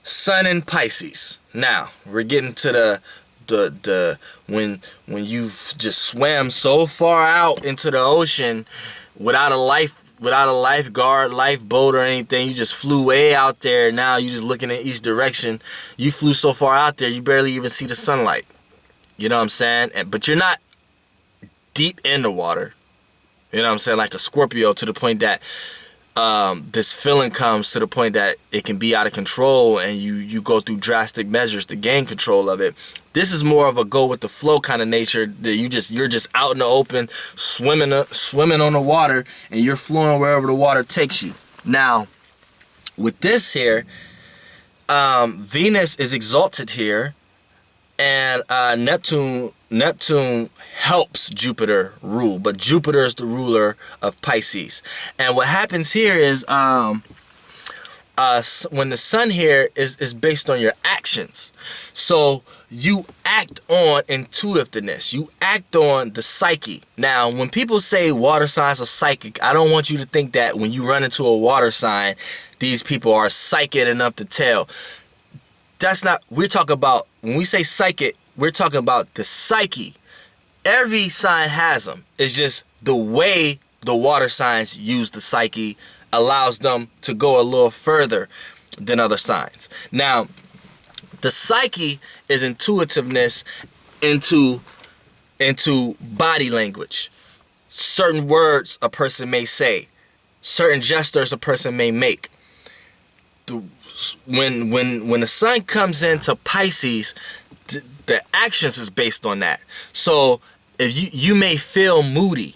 Sun in Pisces. Now we're getting to the when you've just swam so far out into the ocean without a lifeguard, lifeboat, or anything. You just flew way out there. Now you just looking in each direction. You flew so far out there, you barely even see the sunlight. You know what I'm saying? But you're not deep in the water. You know what I'm saying? Like a Scorpio, to the point that this feeling comes to the point that it can be out of control, and you go through drastic measures to gain control of it. This is more of a go with the flow kind of nature, that you're just out in the open, swimming on the water, and you're flowing wherever the water takes you. Now, with this here, Venus is exalted here, and Neptune helps Jupiter rule, but Jupiter is the ruler of Pisces. And what happens here is when the sun here is based on your actions. So you act on intuitiveness. You act on the psyche. Now, when people say water signs are psychic, I don't want you to think that when you run into a water sign, these people are psychic enough to tell. That's not, we're talking about, when we say psychic, we're talking about the psyche. Every sign has them. It's just the way the water signs use the psyche allows them to go a little further than other signs. Now, the psyche is intuitiveness into body language. Certain words a person may say, certain gestures a person may make. When the sun comes into Pisces, the actions is based on that. So if you may feel moody,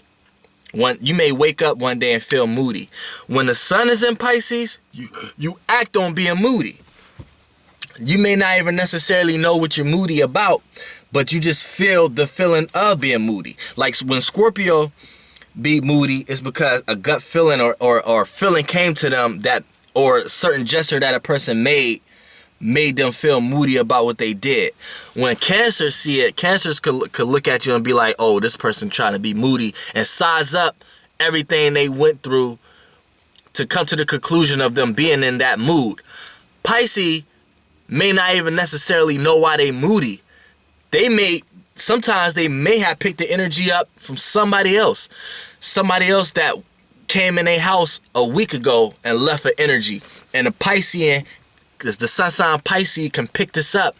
you may wake up one day and feel moody. When the sun is in Pisces, you act on being moody. You may not even necessarily know what you're moody about, but you just feel the feeling of being moody. Like when Scorpio be moody, it's because a gut feeling or feeling came to them, that, or a certain gesture that a person made them feel moody about what they did. When Cancers see it, Cancers could look at you and be like, oh, this person trying to be moody, and size up everything they went through to come to the conclusion of them being in that mood. Pisces may not even necessarily know why they moody. Sometimes they may have picked the energy up from somebody else that came in a house a week ago and left an energy. And the Piscean, because the sun sign Pisces, can pick this up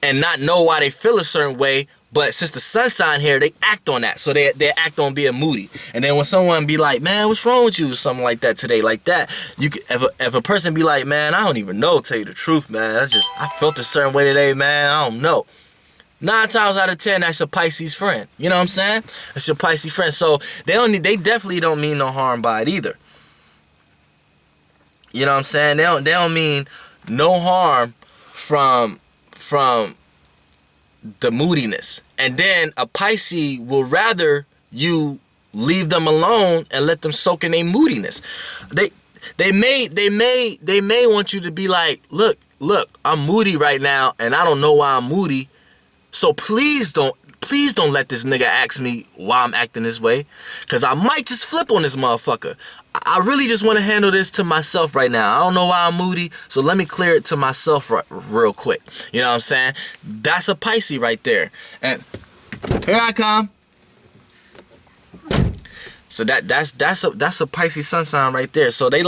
and not know why they feel a certain way, but since the sun sign here, they act on that. So they act on being moody. And then when someone be like, man, what's wrong with you? Something like that today, like that. If a person be like, man, I don't even know, tell you the truth, man. I felt a certain way today, man. I don't know. 9 times out of 10, that's a Pisces friend. You know what I'm saying? That's your Pisces friend. So they definitely don't mean no harm by it either. You know what I'm saying? They don't mean no harm from the moodiness. And then a Pisces will rather you leave them alone and let them soak in their moodiness. They may want you to be like, look, I'm moody right now and I don't know why I'm moody. So please don't let this nigga ask me why I'm acting this way, because I might just flip on this motherfucker. I really just want to handle this to myself right now. I don't know why I'm moody, so let me clear it to myself real quick. You know what I'm saying? That's a Pisces right there. And here I come. So that's a Pisces sun sign right there. So they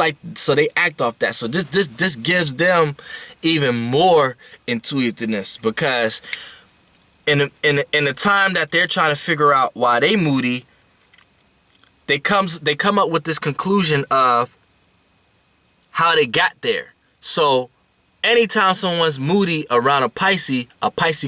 act off that. So this gives them even more intuitiveness, because in the time that they're trying to figure out why they moody, they come up with this conclusion of how they got there. So anytime someone's moody around a Pisces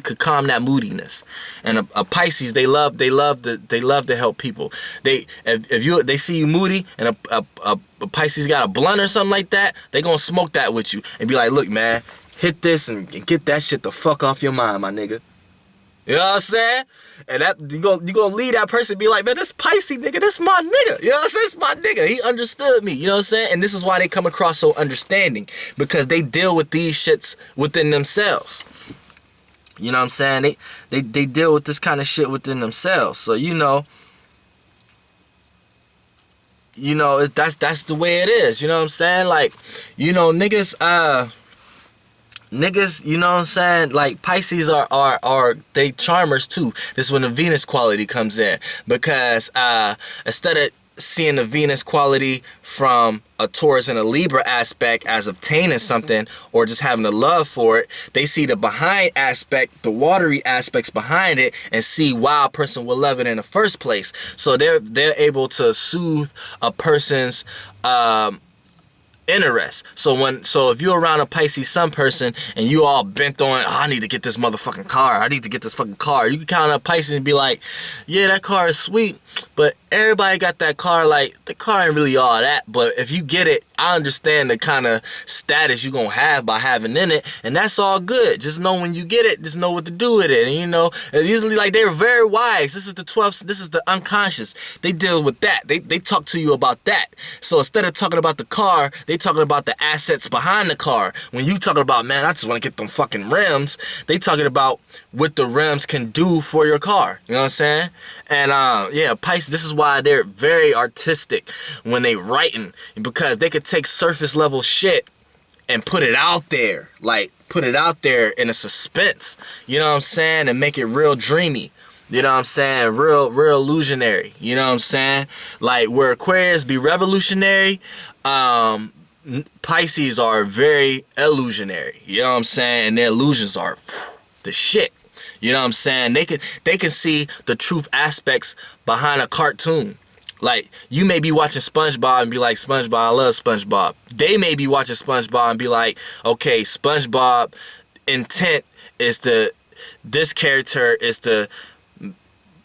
could calm that moodiness. And a Pisces, they love to help people. If they see you moody and a Pisces got a blunt or something like that, they gonna smoke that with you and be like, look, man, hit this and get that shit the fuck off your mind, my nigga. You know what I'm saying? And that you gonna leave that person be like, man, this Pisces nigga, this my nigga. You know what I'm saying? It's my nigga. He understood me. You know what I'm saying? And this is why they come across so understanding, because they deal with these shits within themselves. You know what I'm saying? They deal with this kind of shit within themselves. So that's the way it is. You know what I'm saying? Like, niggas niggas, you know what I'm saying? Like, Pisces are they charmers too. This is when the Venus quality comes in. Because instead of seeing the Venus quality from a Taurus and a Libra aspect as obtaining something or just having a love for it, they see the behind aspect, the watery aspects behind it, and see why a person will love it in the first place. So they're able to soothe a person's interest. So if you're around a Pisces sun person and you all bent on, I need to get this motherfucking car, I need to get this fucking car, you can count on Pisces and be like, yeah, that car is sweet, but everybody got that car. Like, the car ain't really all that, but if you get it, I understand the kind of status you're gonna have by having in it, and that's all good. Just know when you get it, just know what to do with it. And you know, usually, like, they're very wise. This is the 12th, this is the unconscious. They deal with that. They talk to you about that. So instead of talking about the car, they talking about the assets behind the car. When you talking about, man, I just want to get them fucking rims, they talking about what the rims can do for your car. You know what I'm saying? And yeah, Pisces, this is why they're very artistic when they writing, because they could take surface level shit and put it out there, like put it out there in a suspense, you know what I'm saying, and make it real dreamy, you know what I'm saying, real illusionary, you know what I'm saying. Like, where Aquarius be revolutionary, Pisces are very illusionary, you know what I'm saying, and their illusions are the shit. You know what I'm saying? They can see the truth aspects behind a cartoon. Like, you may be watching SpongeBob and be like, SpongeBob, I love SpongeBob. They may be watching SpongeBob and be like, okay, SpongeBob intent is this character is to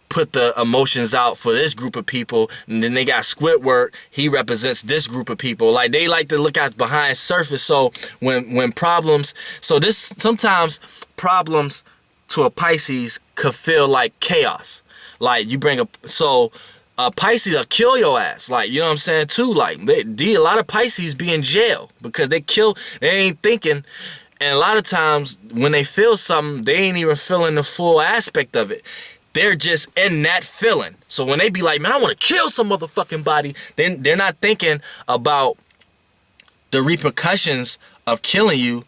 put the emotions out for this group of people. And then they got Squidward, he represents this group of people. Like, they like to look at behind surface. So when problems, so this, sometimes problems to a Pisces could feel like chaos. Like, you bring a Pisces will kill your ass, like, you know what I'm saying, too. Like, a lot of Pisces be in jail because they ain't thinking. And a lot of times when they feel something, they ain't even feeling the full aspect of it. They're just in that feeling. So when they be like, man, I want to kill some motherfucking body, then they're not thinking about the repercussions of killing you.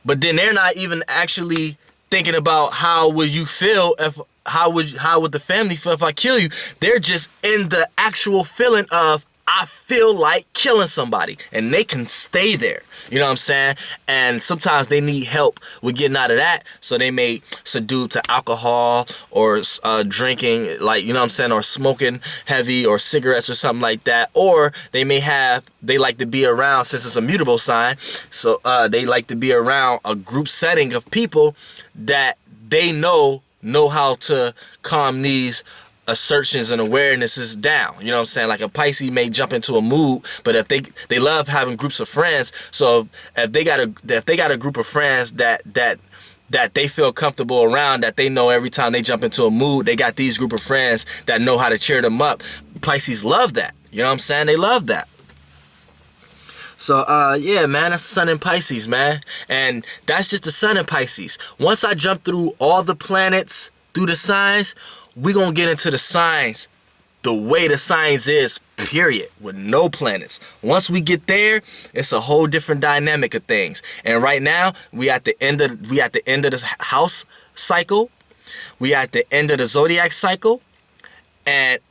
But then they're not even actually thinking about how would you feel if, how would the family feel if I kill you. They're just in the actual feeling of, I feel like killing somebody, and they can stay there, you know what I'm saying. And sometimes they need help with getting out of that, so they may succumb to alcohol or drinking, like, you know what I'm saying, or smoking heavy or cigarettes or something like that. Or they like to be around, since it's a mutable sign, so they like to be around a group setting of people that they know how to calm these assertions and awarenesses down. You know what I'm saying? Like, a Pisces may jump into a mood, but if they love having groups of friends. So if they got a group of friends that they feel comfortable around, that they know every time they jump into a mood, they got these group of friends that know how to cheer them up. Pisces love that. You know what I'm saying? They love that. So, yeah, man, that's Sun in Pisces, man. And that's just the Sun in Pisces. Once I jump through all the planets, through the signs, we're going to get into the signs the way the signs is, period, with no planets. Once we get there, it's a whole different dynamic of things. And right now, we at the end of this house cycle. We at the end of the zodiac cycle. And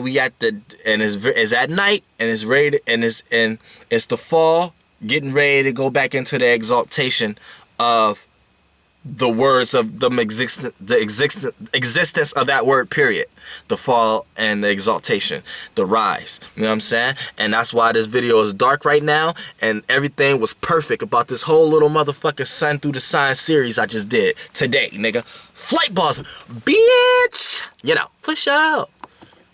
we at the, and it's at night, and it's ready to, and it's the fall, getting ready to go back into the exaltation of the words of the existence of that word, period. The fall and the exaltation, the rise. You know what I'm saying? And that's why this video is dark right now, and everything was perfect about this whole little motherfucking Sun Through the Sign series I just did today, nigga. Flight balls, bitch! You know, for sure.